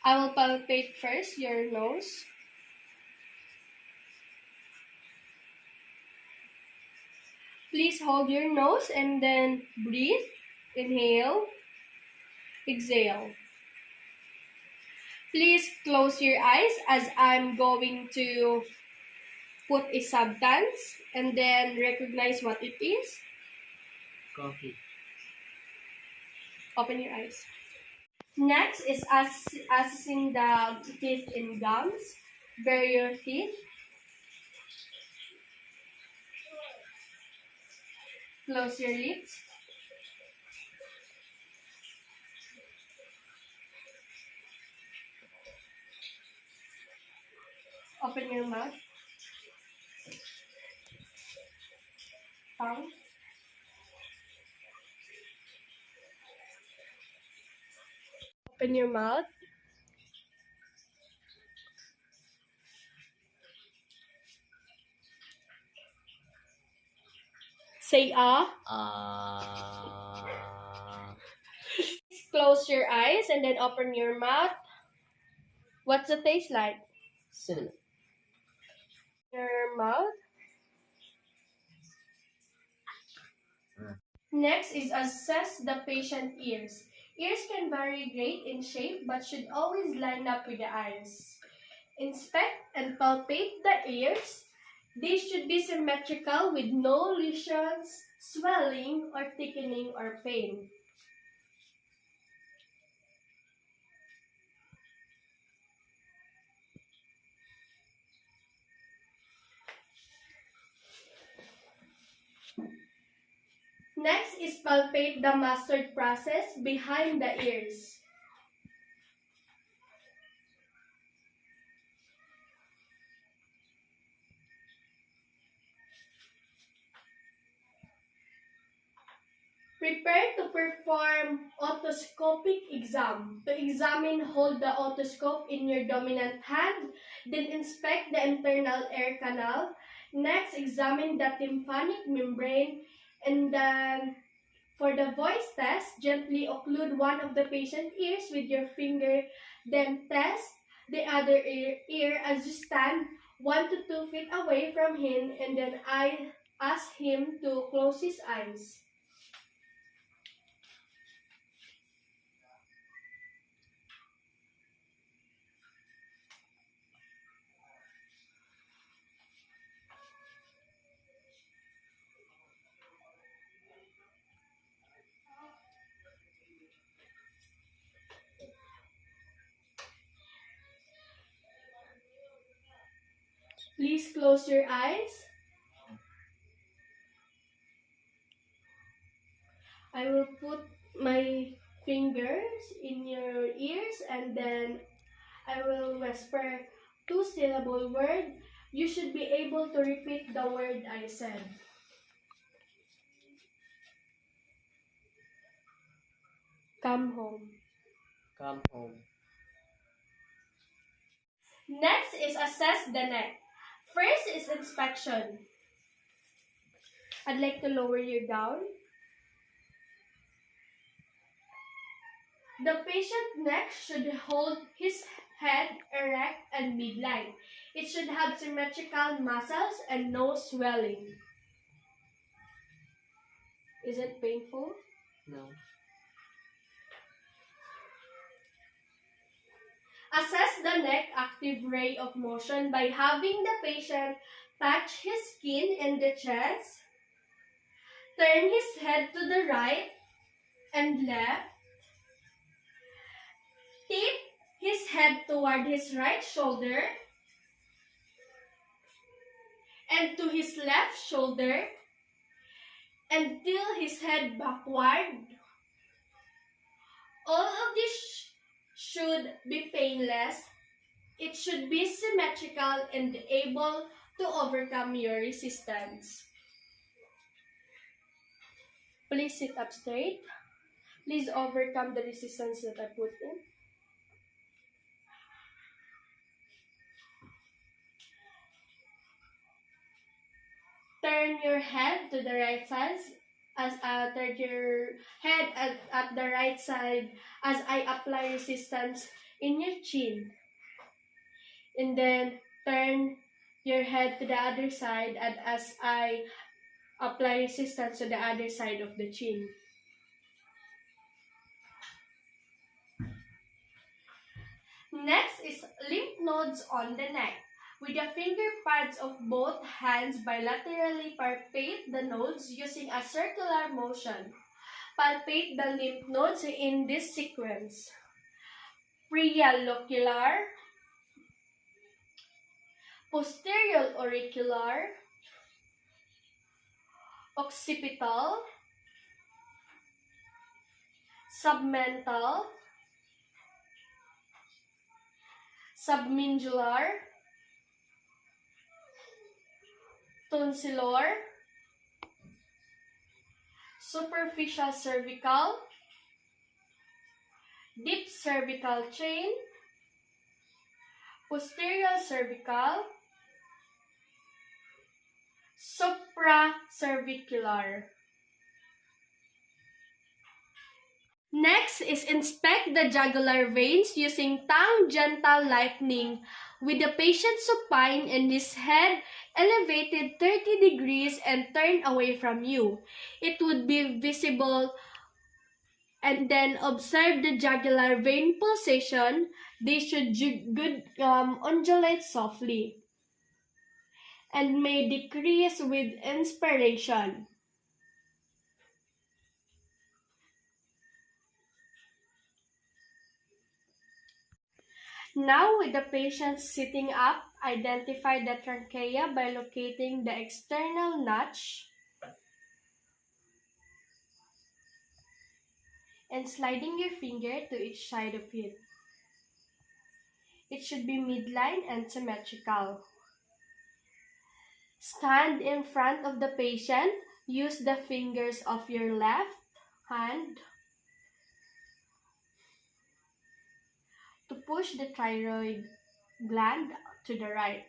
I will palpate first your nose. Please hold your nose and then breathe. Inhale. Exhale. Please close your eyes as I'm going to put a substance and then recognize what it is. Coffee. Open your eyes. Next is assessing the teeth and gums. Bare your teeth. Close your lips. Open your mouth. Tongue. Open your mouth. Say Close your eyes and then open your mouth. What's the taste like? Similar. Your mouth. Next is assess the patient ears. Ears can vary great in shape but should always line up with the eyes. Inspect and palpate the ears. They should be symmetrical with no lesions, swelling, or thickening or pain. Next is palpate the mustard process behind the ears. Prepare to perform otoscopic exam. To examine, hold the otoscope in your dominant hand, then inspect the internal air canal. Next, examine the tympanic membrane, and then for the voice test, gently occlude one of the patient's ears with your finger, then test the other ear as you stand 1 to 2 feet away from him, and then I ask him to close his eyes. Please close your eyes. I will put my fingers in your ears and then I will whisper 2-syllable word. You should be able to repeat the word I said. Come home. Come home. Next is assess the neck. First is inspection. I'd like to lower you down. The patient's neck should hold his head erect and midline. It should have symmetrical muscles and no swelling. Is it painful? No. Assess the neck active ray of motion by having the patient touch his skin and the chest, turn his head to the right and left, tip his head toward his right shoulder and to his left shoulder, and tilt his head backward. All of this should be painless. It should be symmetrical and able to overcome your resistance. Please sit up straight. Please overcome the resistance that I put in. Turn your head to the right side turn your head at the right side as I apply resistance in your chin. And then turn your head to the other side, and as I apply resistance to the other side of the chin. Next is lymph nodes on the neck. With the finger pads of both hands bilaterally palpate the nodes using a circular motion. Palpate the lymph nodes in this sequence: preauricular, posterior auricular, occipital, submental, submedullary, tonsillar, superficial cervical, deep cervical chain, posterior cervical, supracervicular. Next is inspect the jugular veins using tangential lightening with the patient supine and his head elevated 30 degrees and turned away from you. It would be visible, and then observe the jugular vein pulsation. They should undulate softly and may decrease with inspiration. Now, with the patient sitting up, identify the trachea by locating the external notch and sliding your finger to each side of it. It should be midline and symmetrical. Stand in front of the patient. Use the fingers of your left hand to push the thyroid gland to the right.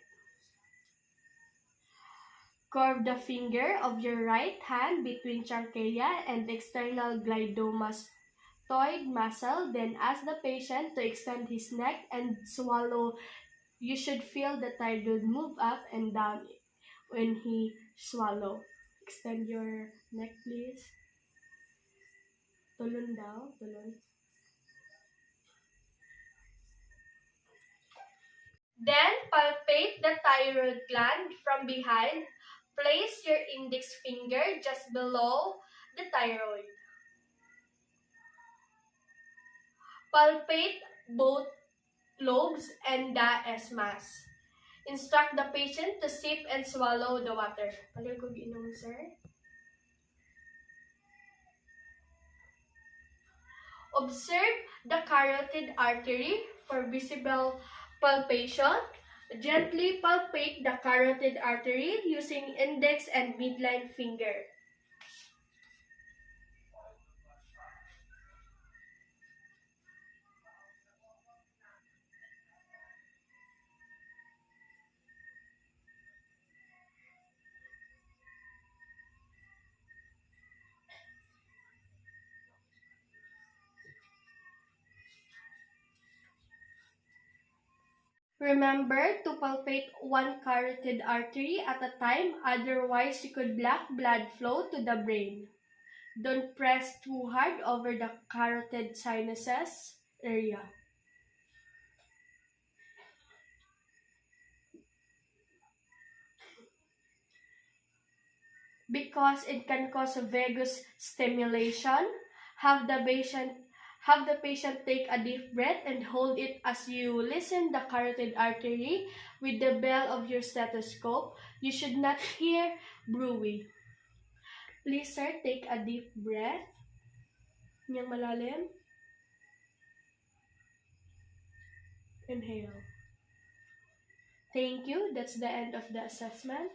Curve the finger of your right hand between trachea and external glidomastoid muscle. Then ask the patient to extend his neck and swallow. You should feel the thyroid move up and down when he swallow. Extend your neck, please. Tulon daw, tulon. Then palpate the thyroid gland from behind. Place your index finger just below the thyroid. Palpate both lobes and the isthmus. Instruct the patient to sip and swallow the water. Paliw ko giinom, sir. Observe the carotid artery for visible palpation. Gently palpate the carotid artery using index and midline finger. Remember to palpate one carotid artery at a time, otherwise you could block blood flow to the brain. Don't press too hard over the carotid sinuses area, because it can cause vagus stimulation. Have the patient take a deep breath and hold it as you listen the carotid artery with the bell of your stethoscope. You should not hear breathing. Please, sir, take a deep breath. Yang malalim. Inhale. Thank you. That's the end of the assessment.